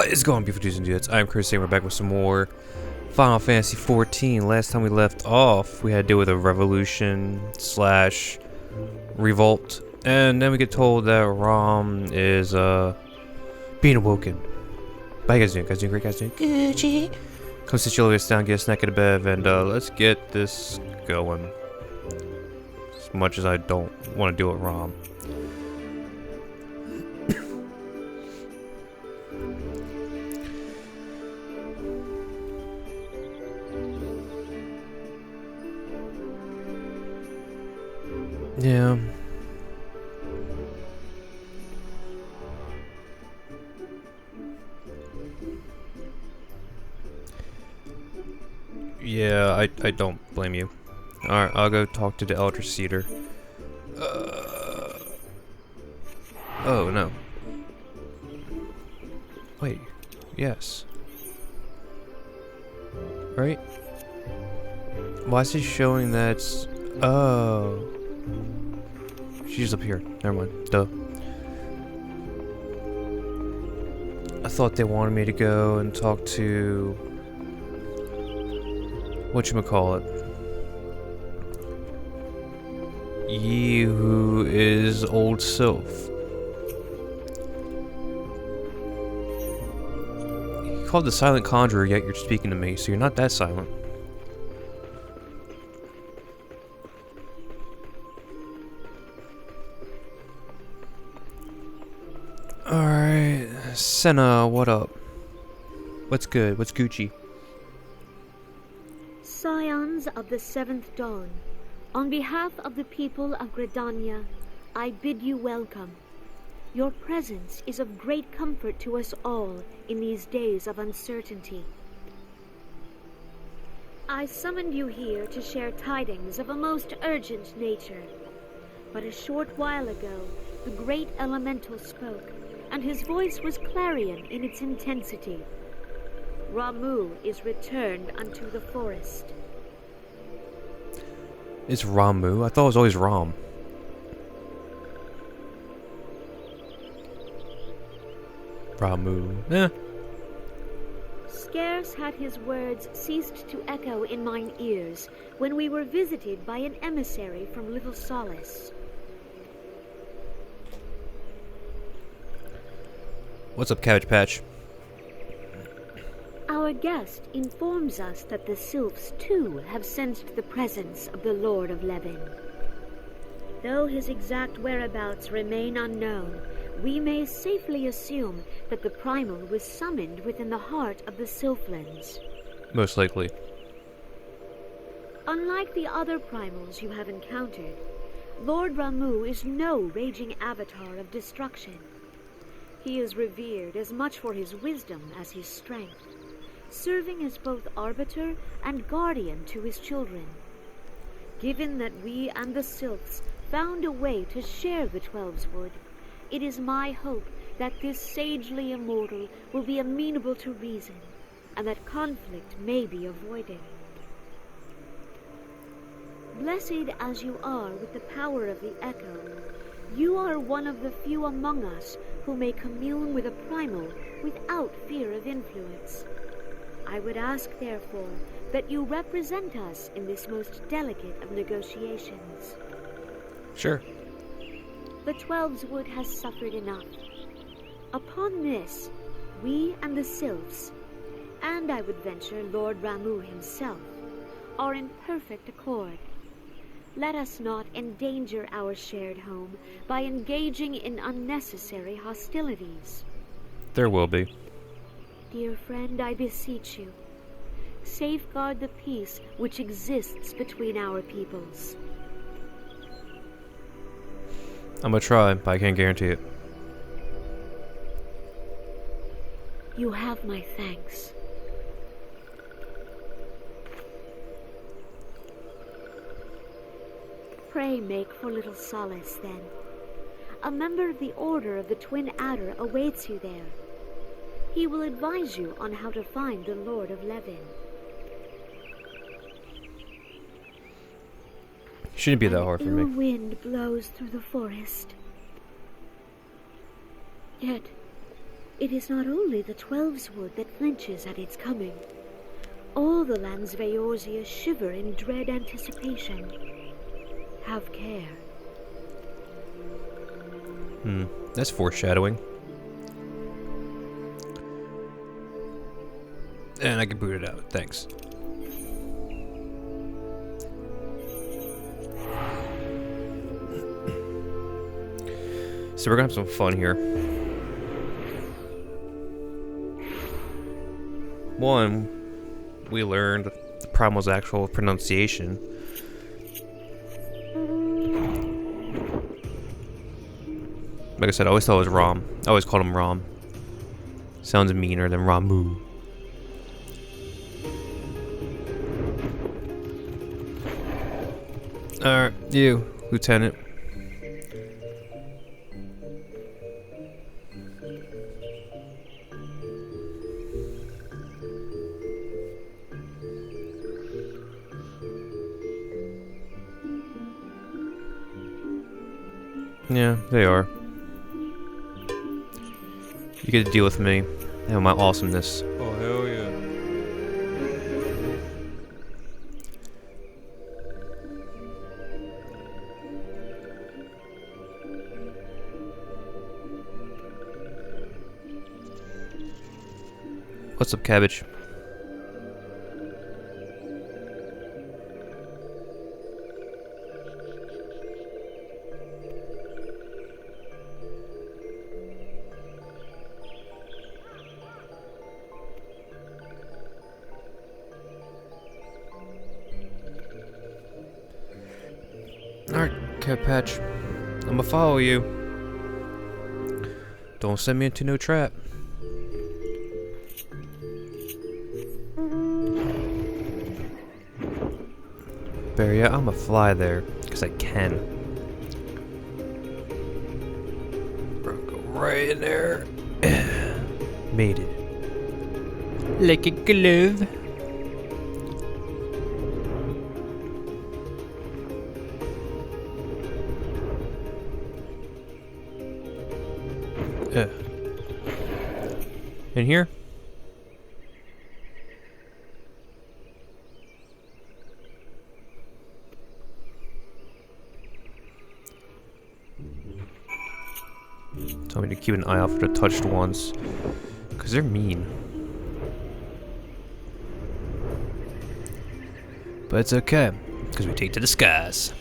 What is going on, beautiful dudes and dudes? I'm Chris, and we're back with some more Final Fantasy XIV. Last time we left off, we had to deal with a revolution slash revolt, and then we get told that Rom is being awoken. How you guys doing? Guys doing great? Guys doing Gucci? Come sit your elevators down, get a snack at a bev, and let's get this going. As much as I don't want to deal with Rom. Yeah. Yeah, I don't blame you. Alright, I'll go talk to the Elder Cedar. Oh, no. Wait. Yes. Right? Why is it showing that's... Oh. She's up here. Never mind. Duh. I thought they wanted me to go and talk to... whatchamacallit. Ye who is Old Sylph. You called the Silent Conjurer, yet you're speaking to me, so you're not that silent. Alright, Senna, what up? What's good? What's Gucci? Scions of the Seventh Dawn, on behalf of the people of Gridania, I bid you welcome. Your presence is of great comfort to us all in these days of uncertainty. I summoned you here to share tidings of a most urgent nature. But a short while ago, the great elemental spoke, and his voice was clarion in its intensity. Ramuh is returned unto the forest. It's Ramuh? I thought it was always Rom. Ramuh. Eh. Scarce had his words ceased to echo in mine ears when we were visited by an emissary from Little Solace. What's up, Cabbage Patch? Our guest informs us that the Sylphs, too, have sensed the presence of the Lord of Levin. Though his exact whereabouts remain unknown, we may safely assume that the Primal was summoned within the heart of the Sylphlands. Most likely. Unlike the other Primals you have encountered, Lord Ramuh is no raging avatar of destruction. He is revered as much for his wisdom as his strength, serving as both arbiter and guardian to his children. Given that we and the Sylphs found a way to share the Twelves Wood, it is my hope that this sagely immortal will be amenable to reason, and that conflict may be avoided. Blessed as you are with the power of the Echo, you are one of the few among us who may commune with a Primal without fear of influence. I would ask, therefore, that you represent us in this most delicate of negotiations. Sure. The Twelves Wood has suffered enough. Upon this, we and the Sylphs, and I would venture Lord Ramuh himself, are in perfect accord. Let us not endanger our shared home by engaging in unnecessary hostilities. There will be. Dear friend, I beseech you, safeguard the peace which exists between our peoples. I'm gonna try, but I can't guarantee it. You have my thanks. Pray make for Little Solace, then. A member of the Order of the Twin Adder awaits you there. He will advise you on how to find the Lord of Levin. Shouldn't be that hard for me. An ill wind blows through the forest. Yet It is not only the 12's wood that flinches at its coming. All the land's Veorzia shiver in dread anticipation. Have care. That's foreshadowing. And I can boot it out, thanks. So we're gonna have some fun here. One, we learned the Primal's actual pronunciation. Like I said, I always thought it was Rom. I always called him Rom. Sounds meaner than Ramu. Alright, you, Lieutenant. Yeah, they are. You get to deal with me and my awesomeness. Oh, hell yeah. What's up, cabbage? Alright, Cat Patch. I'ma follow you. Don't send me into no trap. Barry, I'ma fly there, because I can. Bro, go right in there. Made it. Like a glove. In here? Tell me to keep an eye out for the touched ones, because they're mean. But it's okay, because we take to the skies.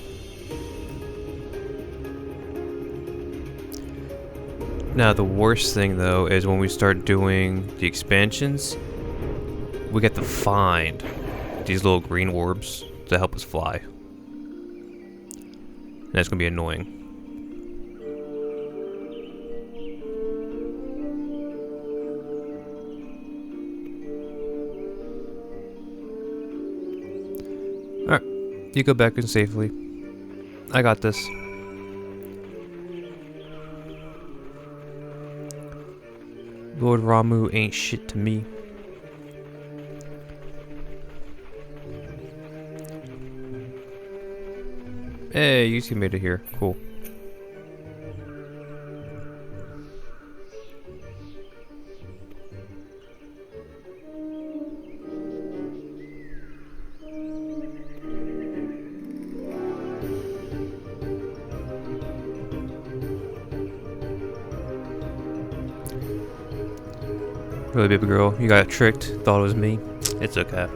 Now the worst thing though is when we start doing the expansions, we get to find these little green orbs to help us fly. And that's gonna be annoying. Alright, you go back in safely. I got this. Lord Ramu ain't shit to me. Hey, you two made it here. Cool. Really, baby girl, you got tricked. Thought it was me. It's okay.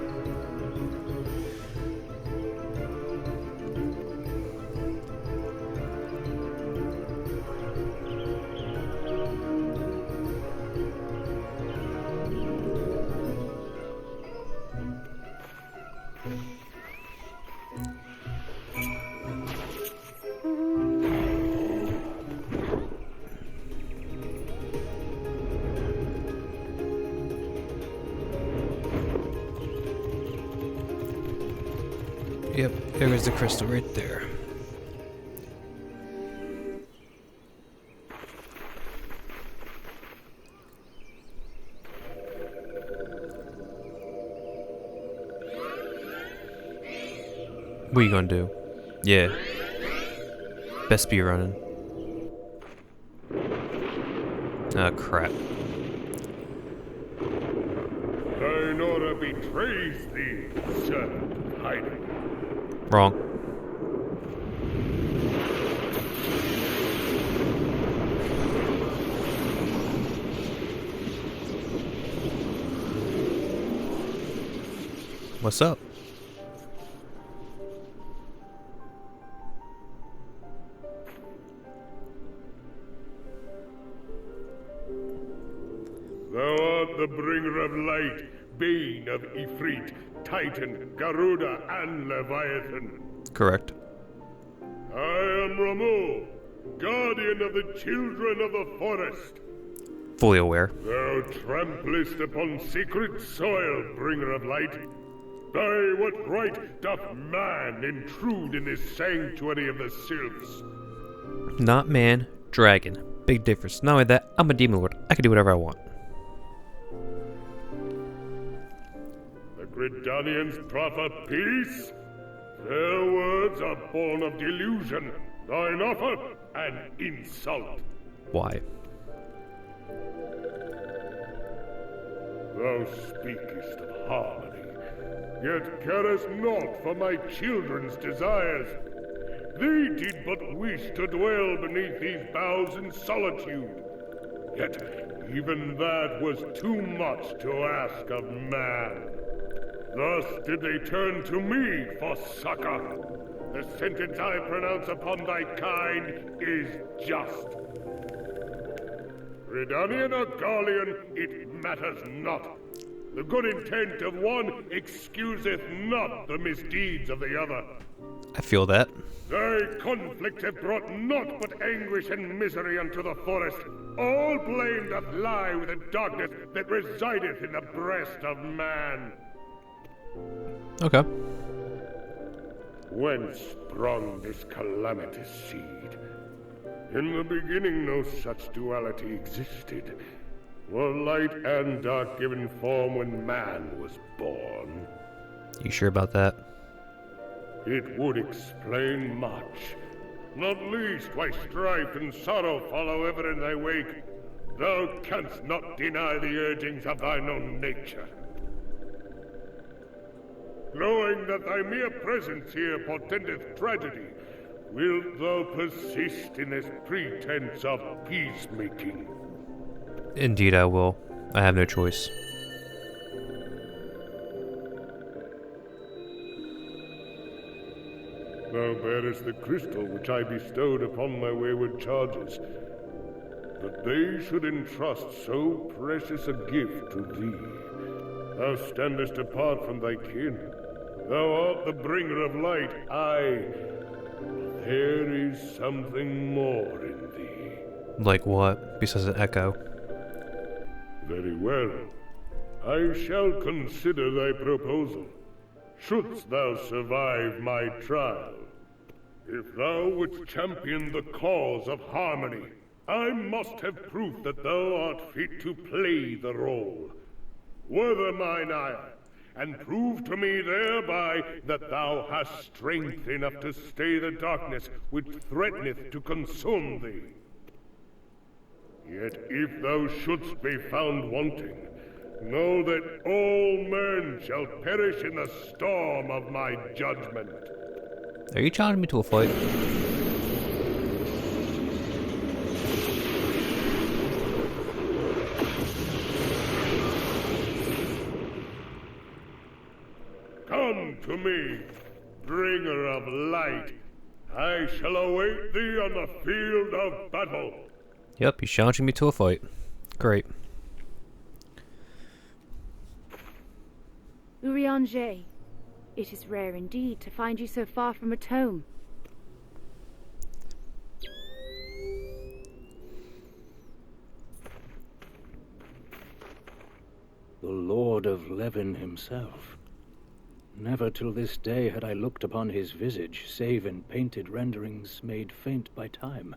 Yep, there's the crystal right there. What are you gonna do? Yeah. Best be running. Ah, crap. honor betrays thee, servant of hiding. Wrong. What's up? Thou art the bringer of light, bane of Ifrit, Titan, Garuda, and Leviathan. Correct. I am Ramu, guardian of the children of the forest. Fully aware. Thou tramplest upon sacred soil, bringer of light. By what right doth man intrude in this sanctuary of the sylphs? Not man, dragon. Big difference. Not only that, I'm a demon lord. I can do whatever I want. The Gridanians proffer peace? Their words are born of delusion, thine offer an insult. Why? Thou speakest of harmony, yet carest naught for my children's desires. They did but wish to dwell beneath these boughs in solitude. Yet even that was too much to ask of man. Thus did they turn to me for succor. The sentence I pronounce upon thy kind is just. Gridanian or Garlean, it matters not. The good intent of one excuseth not the misdeeds of the other. I feel that. Thy conflict have brought naught but anguish and misery unto the forest. All blame doth lie with the darkness that resideth in the breast of man. Okay. Whence sprung this calamitous seed? In the beginning no such duality existed. Were light and dark given form when man was born? You sure about that? It would explain much. Not least why strife and sorrow follow ever in thy wake. Thou canst not deny the urgings of thine own nature. Knowing that thy mere presence here portendeth tragedy, wilt thou persist in this pretense of peacemaking? Indeed I will. I have no choice. Thou bearest the crystal which I bestowed upon my wayward charges. That they should entrust so precious a gift to thee. Thou standest apart from thy kin. Thou art the bringer of light, aye. But there is something more in thee. Like what? Besides an echo. Very well. I shall consider thy proposal. Shouldst thou survive my trial. If thou wouldst champion the cause of harmony, I must have proof that thou art fit to play the role. Wither mine ire, and prove to me thereby that thou hast strength enough to stay the darkness which threateneth to consume thee. Yet if thou shouldst be found wanting, know that all men shall perish in the storm of my judgment. Are you challenging me to a fight? Come to me, bringer of light. I shall await thee on the field of battle. Yep, he's challenging me to a fight. Great. Urianger, it is rare indeed to find you so far from a tome. The Lord of Levin himself. Never till this day had I looked upon his visage, save in painted renderings made faint by time.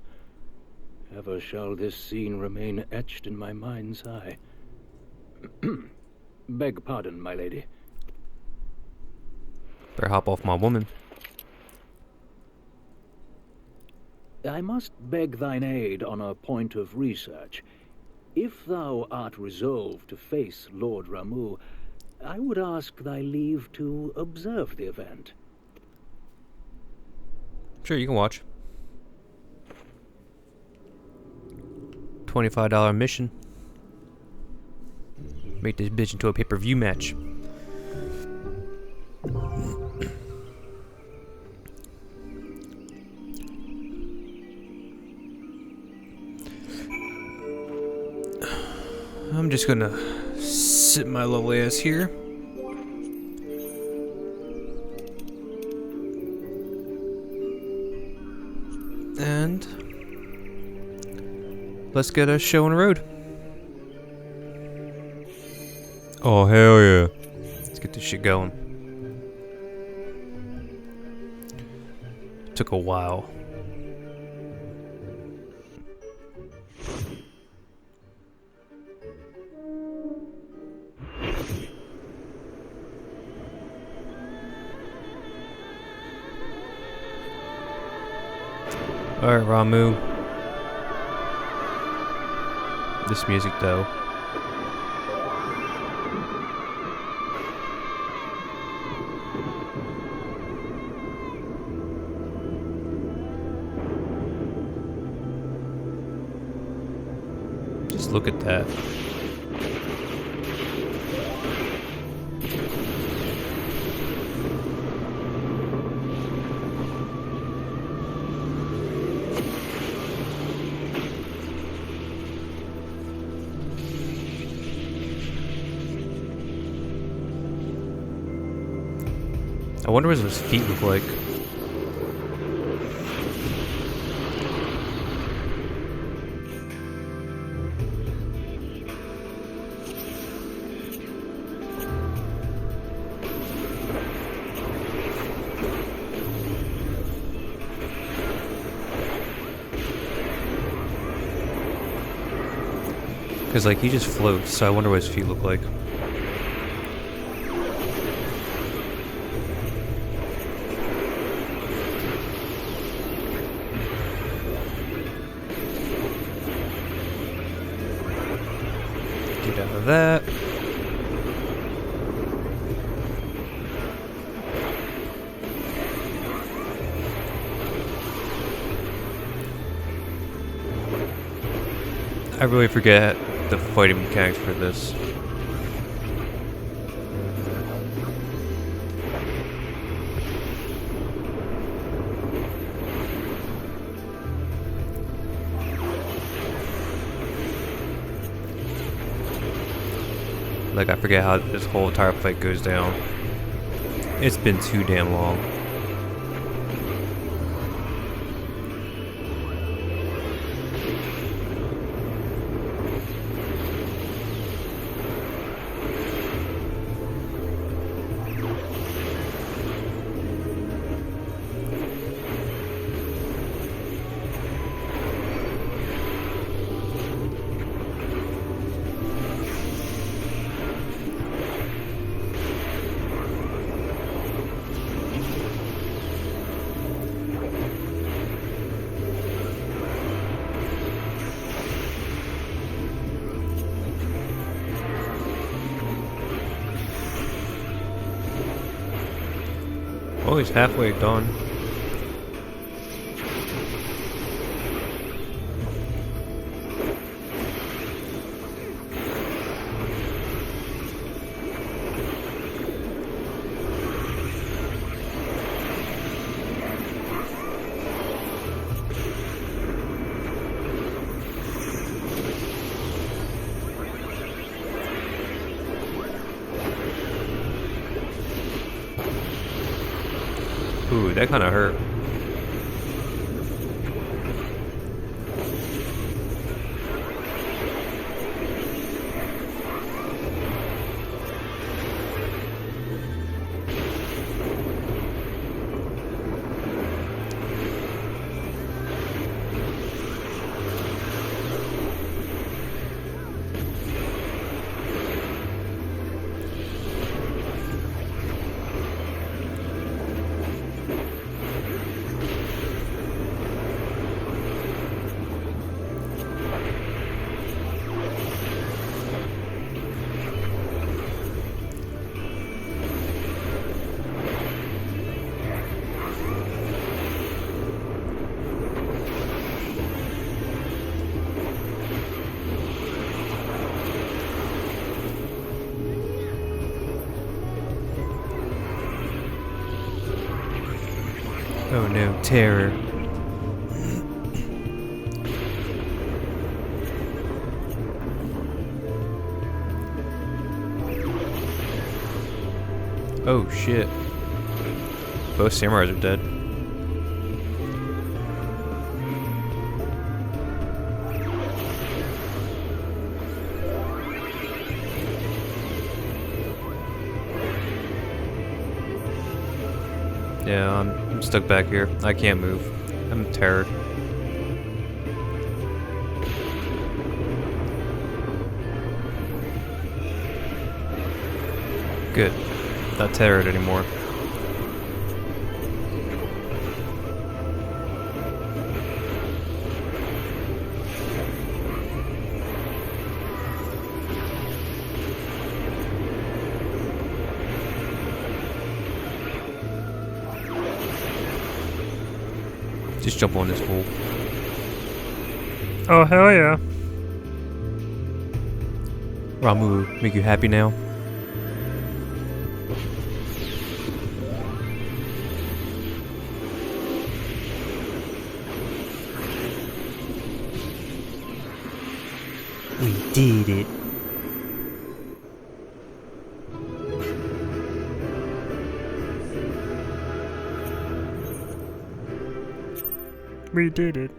Ever shall this scene remain etched in my mind's eye. Beg pardon, my lady. Better hop off my woman. I must beg thine aid on a point of research. If thou art resolved to face Lord Ramu, I would ask thy leave to observe the event. Sure, you can watch. $25 mission. Make this bitch into a pay-per-view match. I'm just gonna sit my lovely ass here. And let's get a show on the road. Oh, hell yeah. Let's get this shit going. Took a while. Alright, Ramu. This music, though. Just look at that. I wonder what his feet look like. Because, like, he just floats, so I wonder what his feet look like. Get out of that. I really forget the fighting mechanics for this. Like, I forget how this whole entire fight goes down. It's been too damn long. Oh, he's halfway done. Ooh, that kind of hurt. Oh no, terror. Oh shit. Both samurais are dead. Yeah, I'm stuck back here. I can't move. I'm terrored. Good. Not terrored anymore. Just jump on this fool. Oh, hell yeah. Ramu, make you happy now? We did it. We did it.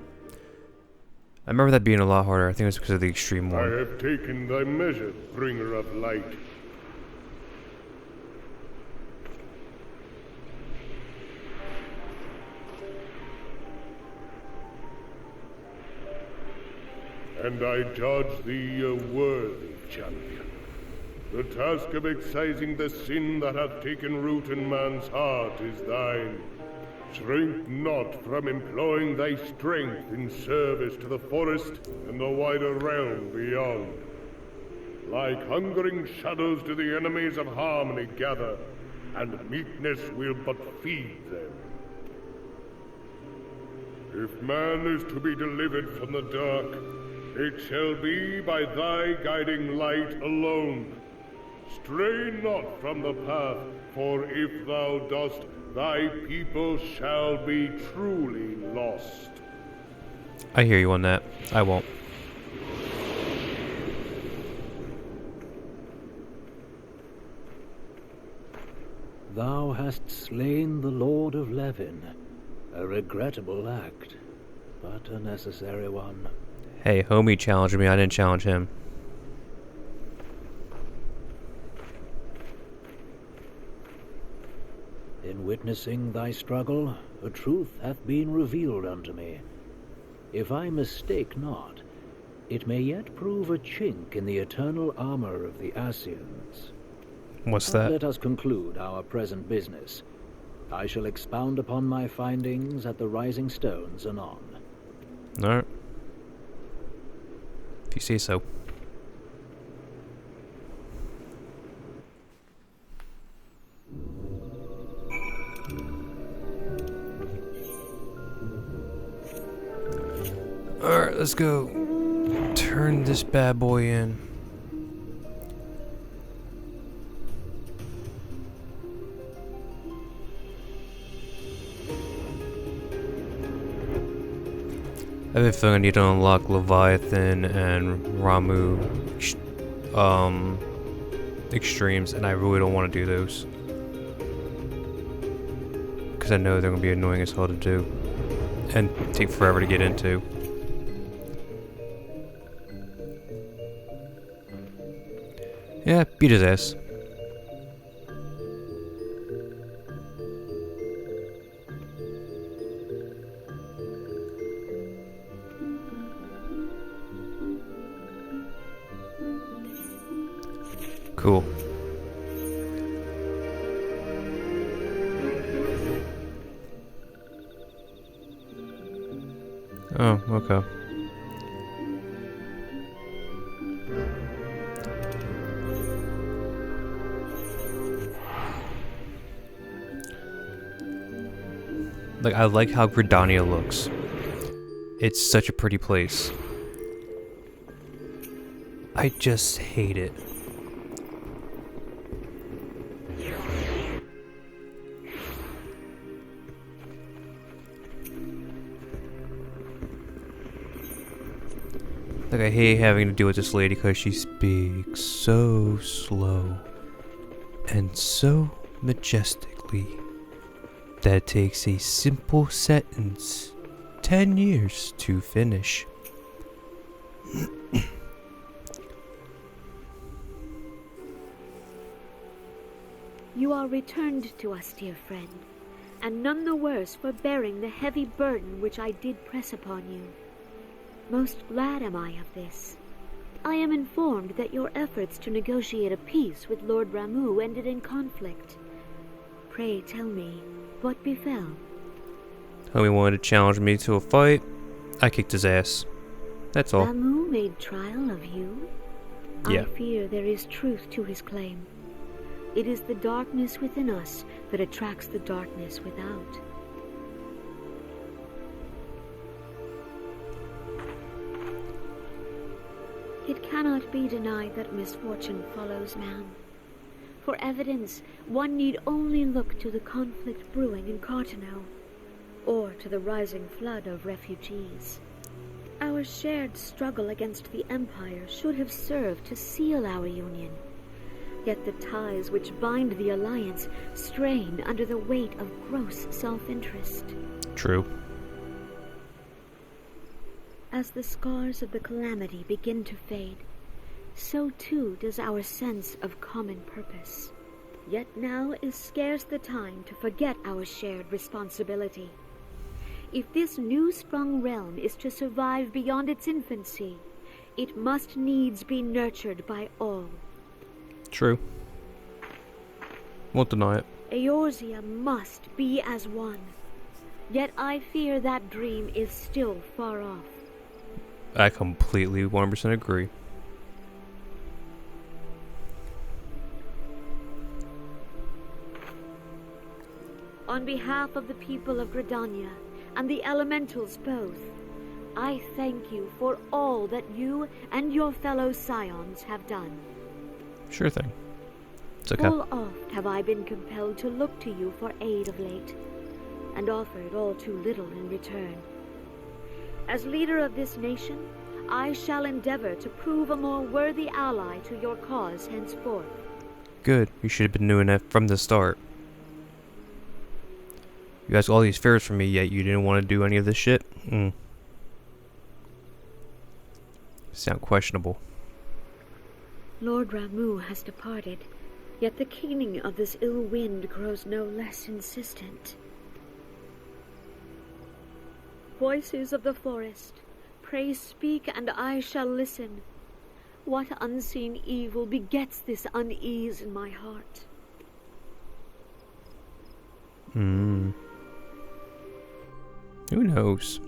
I remember that being a lot harder. I think it was because of the extreme one. I have taken thy measure, bringer of light. And I judge thee a worthy champion. The task of excising the sin that hath taken root in man's heart is thine. Shrink not from employing thy strength in service to the forest and the wider realm beyond. Like hungering shadows do the enemies of harmony gather, and meekness will but feed them. If man is to be delivered from the dark, it shall be by thy guiding light alone. Stray not from the path, for if thou dost, thy people shall be truly lost. I hear you on that. I won't. Thou hast slain the Lord of Levin. A regrettable act, but a necessary one. Hey, homie challenged me. I didn't challenge him. In witnessing thy struggle, a truth hath been revealed unto me. If I mistake not, it may yet prove a chink in the eternal armor of the Asians. What's But that? let us conclude our present business. I shall expound upon my findings at the Rising Stones anon. Alright. If you say so. Alright, let's go. Turn this bad boy in. I have a feeling I need to unlock Leviathan and Ramu extremes, and I really don't want to do those. Because I know they're going to be annoying as hell to do. And take forever to get into. Yeah, beat his ass. Cool. Oh, okay. Like, I like how Gridania looks. It's such a pretty place. I just hate it. Like, I hate having to deal with this lady because she speaks so slow and so majestically that it takes a simple sentence 10 years to finish. You are returned to us, dear friend, and none the worse for bearing the heavy burden which I did press upon you. Most glad am I of this. I am informed that your efforts to negotiate a peace with Lord Ramu ended in conflict. Pray tell me, what befell? Homie wanted to challenge me to a fight. I kicked his ass. That's all. Ramu made trial of you? Yeah. I fear there is truth to his claim. It is the darkness within us that attracts the darkness without. It cannot be denied that misfortune follows man. For evidence, one need only look to the conflict brewing in Cartano, or to the rising flood of refugees. Our shared struggle against the Empire should have served to seal our union. Yet the ties which bind the Alliance strain under the weight of gross self-interest. True. As the scars of the calamity begin to fade, so too does our sense of common purpose. Yet now is scarce the time to forget our shared responsibility. If this new-sprung realm is to survive beyond its infancy, it must needs be nurtured by all. True. Won't deny it. Eorzea must be as one. Yet I fear that dream is still far off. I completely 100% agree. On behalf of the people of Gridania and the elementals both, I thank you for all that you and your fellow scions have done. Sure thing. It's okay. Full oft have I been compelled to look to you for aid of late, and offered all too little in return. As leader of this nation, I shall endeavor to prove a more worthy ally to your cause henceforth. Good. You should have been doing that from the start. You asked all these favors from me, yet you didn't want to do any of this shit? Sound questionable. Lord Ramu has departed, yet the keening of this ill wind grows no less insistent. Voices of the forest, pray speak and I shall listen. What unseen evil begets this unease in my heart? Who knows?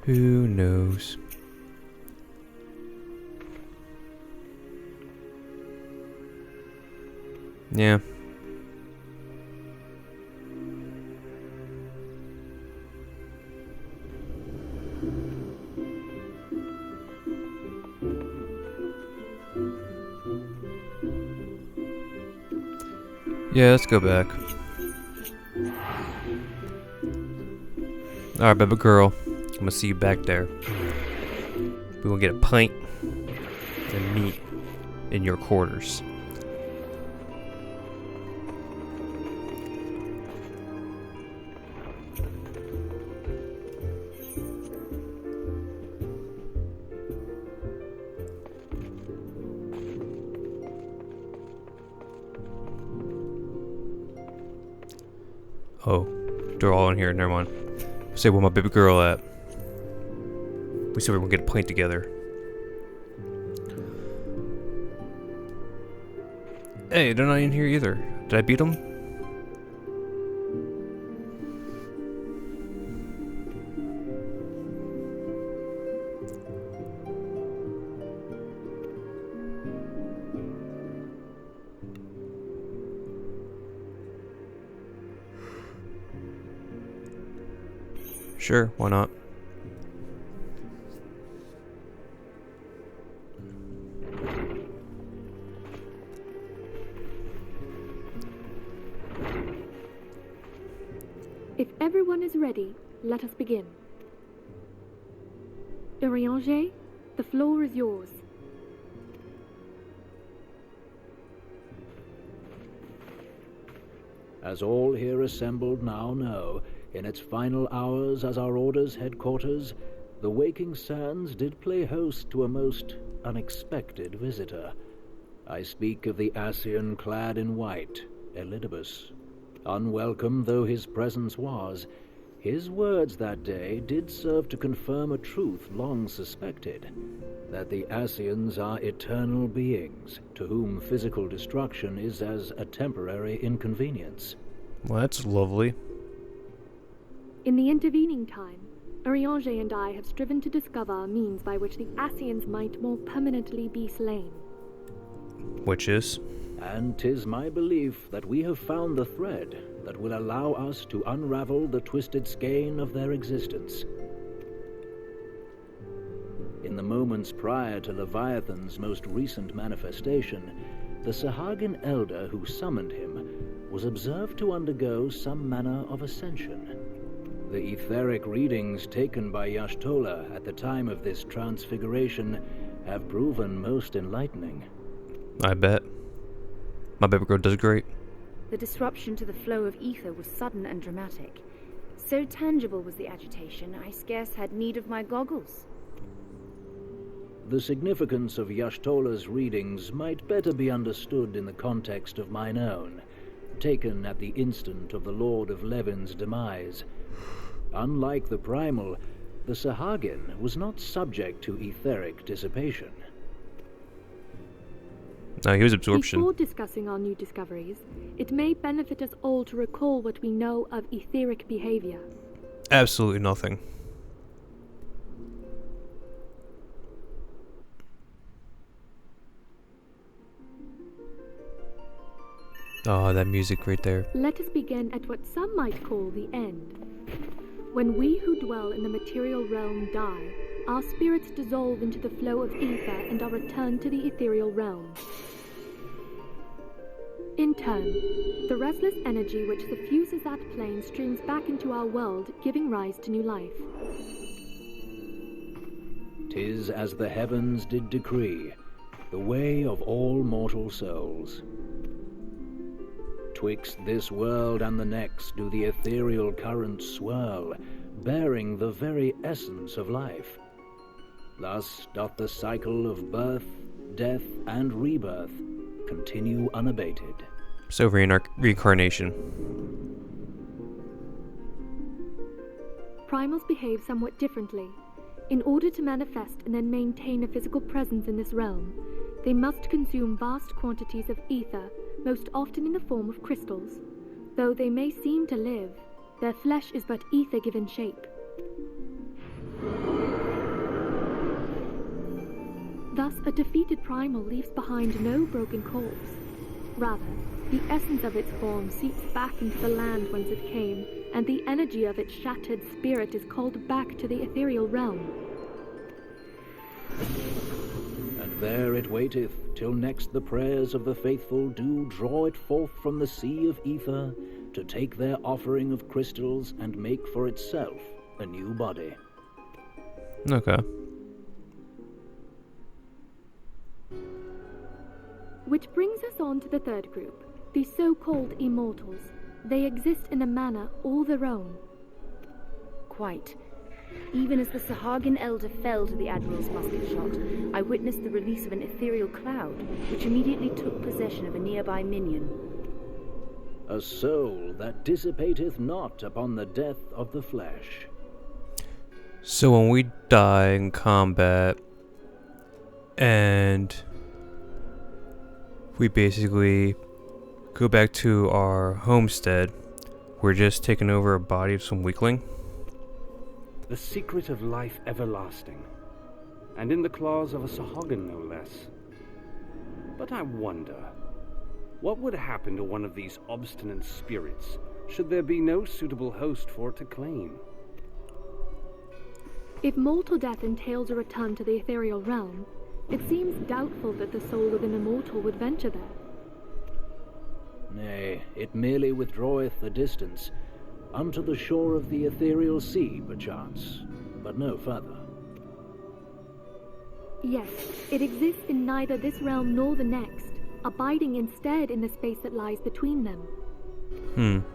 Who knows? Yeah. Yeah, let's go back. Alright, baby girl. I'm gonna see you back there. We're gonna get a pint and meet in your quarters. Oh, they're all in here. Never mind. Say, where my baby girl at? We said we were gonna get a pint together. Hey, they're not in here either. Did I beat them? Sure, why not? If everyone is ready, let us begin. Urianger, the floor is yours. As all here assembled now know, in its final hours as our Order's headquarters, the Waking Sands did play host to a most unexpected visitor. I speak of the Ascian clad in white, Elidibus. Unwelcome though his presence was, his words that day did serve to confirm a truth long suspected, that the Ascians are eternal beings, to whom physical destruction is as a temporary inconvenience. Well, that's lovely. In the intervening time, Urianger and I have striven to discover a means by which the Ascians might more permanently be slain. Which is? And 'tis my belief that we have found the thread that will allow us to unravel the twisted skein of their existence. In the moments prior to Leviathan's most recent manifestation, the Sahagin elder who summoned him was observed to undergo some manner of ascension. The etheric readings taken by Y'shtola at the time of this transfiguration have proven most enlightening. I bet. My baby girl does great. The disruption to the flow of ether was sudden and dramatic. So tangible was the agitation, I scarce had need of my goggles. The significance of Y'shtola's readings might better be understood in the context of mine own, taken at the instant of the Lord of Levin's demise. Unlike the Primal, the Sahagin was not subject to etheric dissipation. No, he was absorption. Before discussing our new discoveries, it may benefit us all to recall what we know of etheric behavior. Absolutely nothing. Oh, that music right there. Let us begin at what some might call the end. When we who dwell in the material realm die, our spirits dissolve into the flow of ether and are returned to the ethereal realm. In turn, the restless energy which suffuses that plane streams back into our world, giving rise to new life. 'Tis as the heavens did decree, the way of all mortal souls. Twixt this world and the next do the ethereal currents swirl, bearing the very essence of life. Thus doth the cycle of birth, death, and rebirth continue unabated. So reincarnation. Primals behave somewhat differently. In order to manifest and then maintain a physical presence in this realm, they must consume vast quantities of ether, most often in the form of crystals. Though they may seem to live, their flesh is but ether given shape. Thus, a defeated primal leaves behind no broken corpse. Rather, the essence of its form seeps back into the land whence it came, and the energy of its shattered spirit is called back to the ethereal realm. And there it waiteth, till next the prayers of the faithful do draw it forth from the sea of ether, to take their offering of crystals and make for itself a new body. Okay. Which brings us on to the third group, the so-called immortals. They exist in a manner all their own. Quite. Even as the Sahagin elder fell to the Admiral's musket shot, I witnessed the release of an ethereal cloud, which immediately took possession of a nearby minion. A soul that dissipateth not upon the death of the flesh. So when we die in combat, and we basically go back to our homestead, we're just taking over a body of some weakling? The secret of life everlasting, and in the claws of a Sahagin no less. But I wonder, what would happen to one of these obstinate spirits, should there be no suitable host for it to claim? If mortal death entails a return to the ethereal realm, it seems doubtful that the soul of an immortal would venture there. Nay, it merely withdraweth a distance, unto the shore of the ethereal sea, perchance, but no further. Yes, it exists in neither this realm nor the next, abiding instead in the space that lies between them.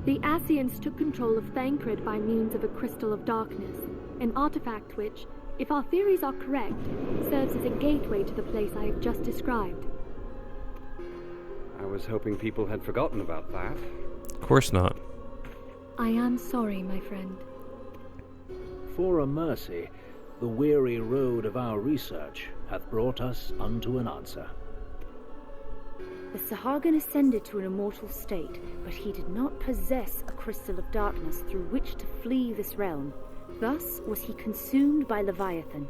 The Ascians took control of Thancred by means of a crystal of darkness, an artifact which, if our theories are correct, serves as a gateway to the place I have just described. I was hoping people had forgotten about that. Of course not. I am sorry, my friend. For a mercy, the weary road of our research hath brought us unto an answer. The Sahagin ascended to an immortal state, but he did not possess a crystal of darkness through which to flee this realm. Thus was he consumed by Leviathan.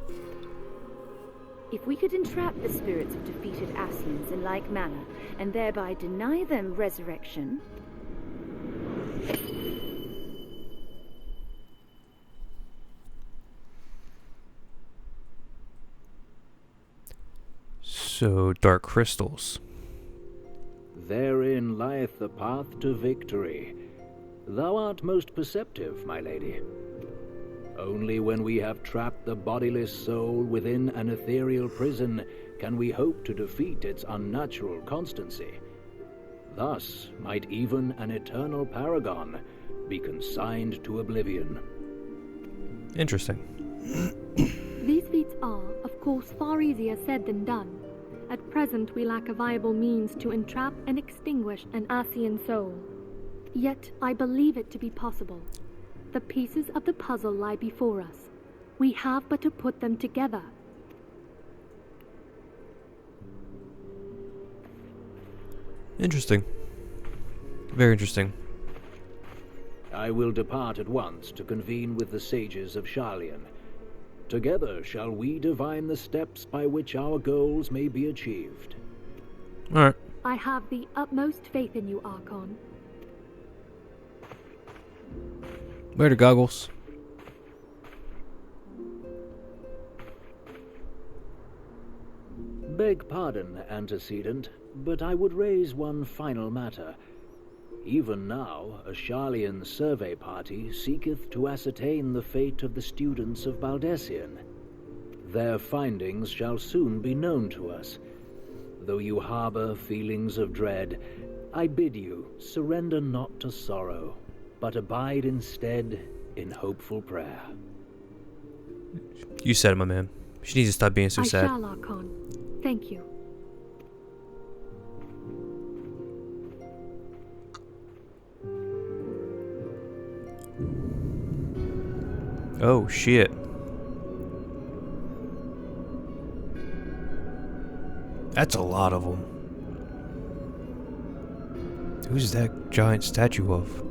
If we could entrap the spirits of defeated Ascians in like manner, and thereby deny them resurrection... So, dark crystals. Therein lieth the path to victory. Thou art most perceptive, my lady. Only when we have trapped the bodiless soul within an ethereal prison can we hope to defeat its unnatural constancy. Thus might even an eternal paragon be consigned to oblivion. Interesting. These feats are, of course, far easier said than done. At present, we lack a viable means to entrap and extinguish an Ascian soul. Yet, I believe it to be possible. The pieces of the puzzle lie before us. We have but to put them together. Interesting. Very interesting. I will depart at once to convene with the sages of Sharlayan. Together shall we divine the steps by which our goals may be achieved. Alright. I have the utmost faith in you, Archon. Later, goggles. Beg pardon, antecedent, but I would raise one final matter. Even now, a Sharlayan survey party seeketh to ascertain the fate of the students of Baldessian. Their findings shall soon be known to us. Though you harbor feelings of dread, I bid you surrender not to sorrow, but abide instead in hopeful prayer. You said it, my man. She needs to stop being so sad. I shall, Archon. Thank you. Oh, shit. That's a lot of them. Who's that giant statue of?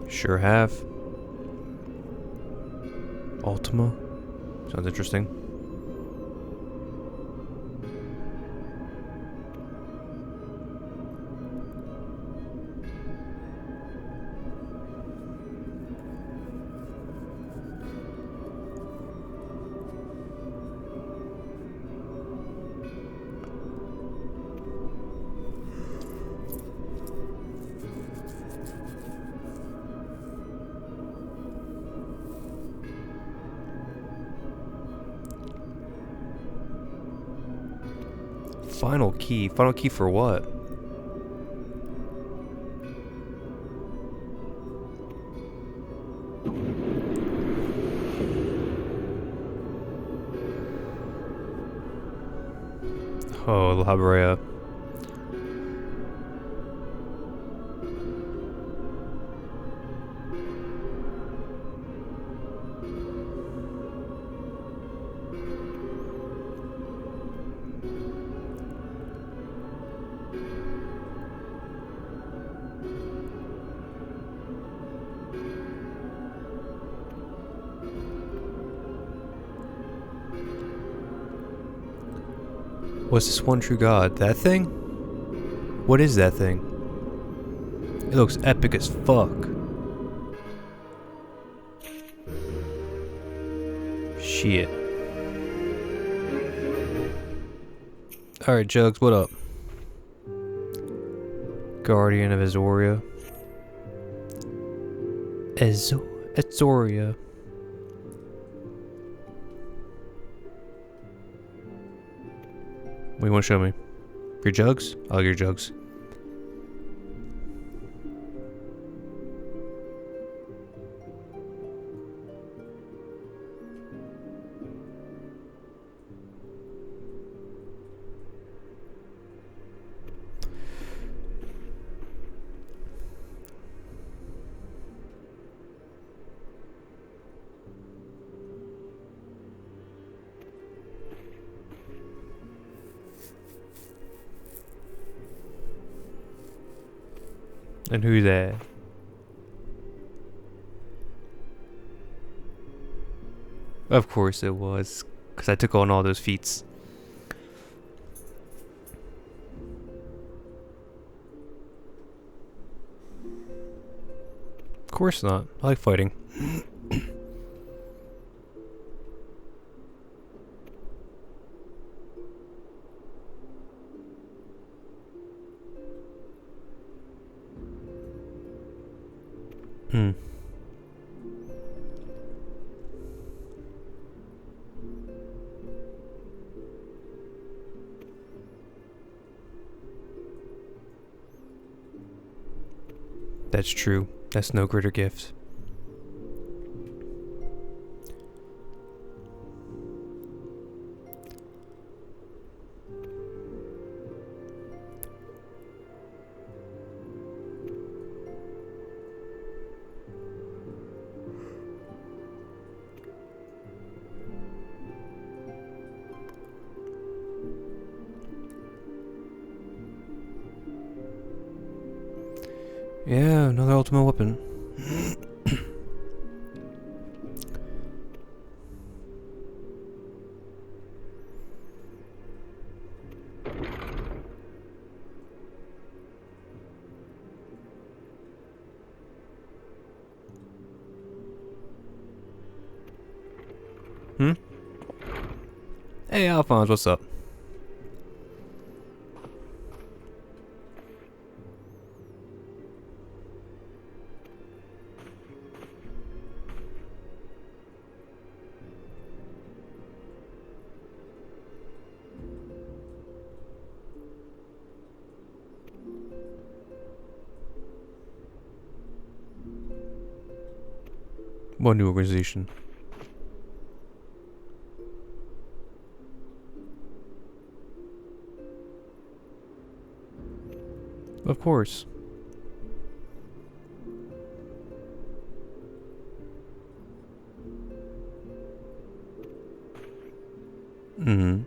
Sure have. Ultima. Sounds interesting. Final key. Final key for what? Oh, La Habrea. What's this one true god? That thing? What is that thing? It looks epic as fuck. Shit. Alright, Jugs, what up? Guardian of Azoria. Azoria. What do you want to show me? Your Jugs? Oh, your Jugs. And who's that? Of course it was, because I took on all those feats. Of course not. I like fighting. That's true. That's no greater gift. Yeah, another ultimate weapon. Hey, Alphonse, what's up? What new organization? Of course. Mm-hmm.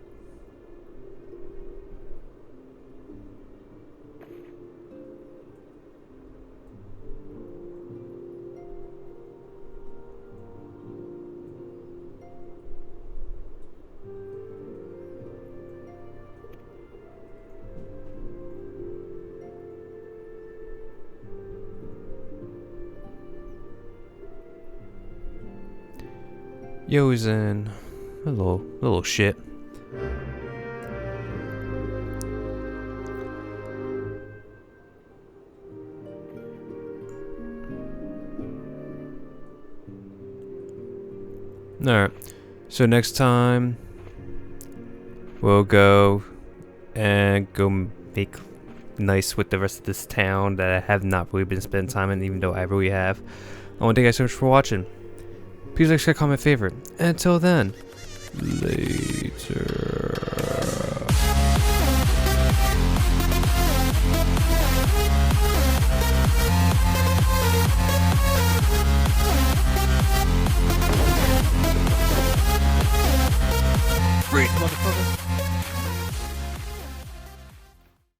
Yozen. Little shit. Alright. So next time we'll go and make nice with the rest of this town that I have not really been spending time in, even though I really have. I want to thank you guys so much for watching. Please like, share, comment, favorite. And until then, later. Freak, motherfucker.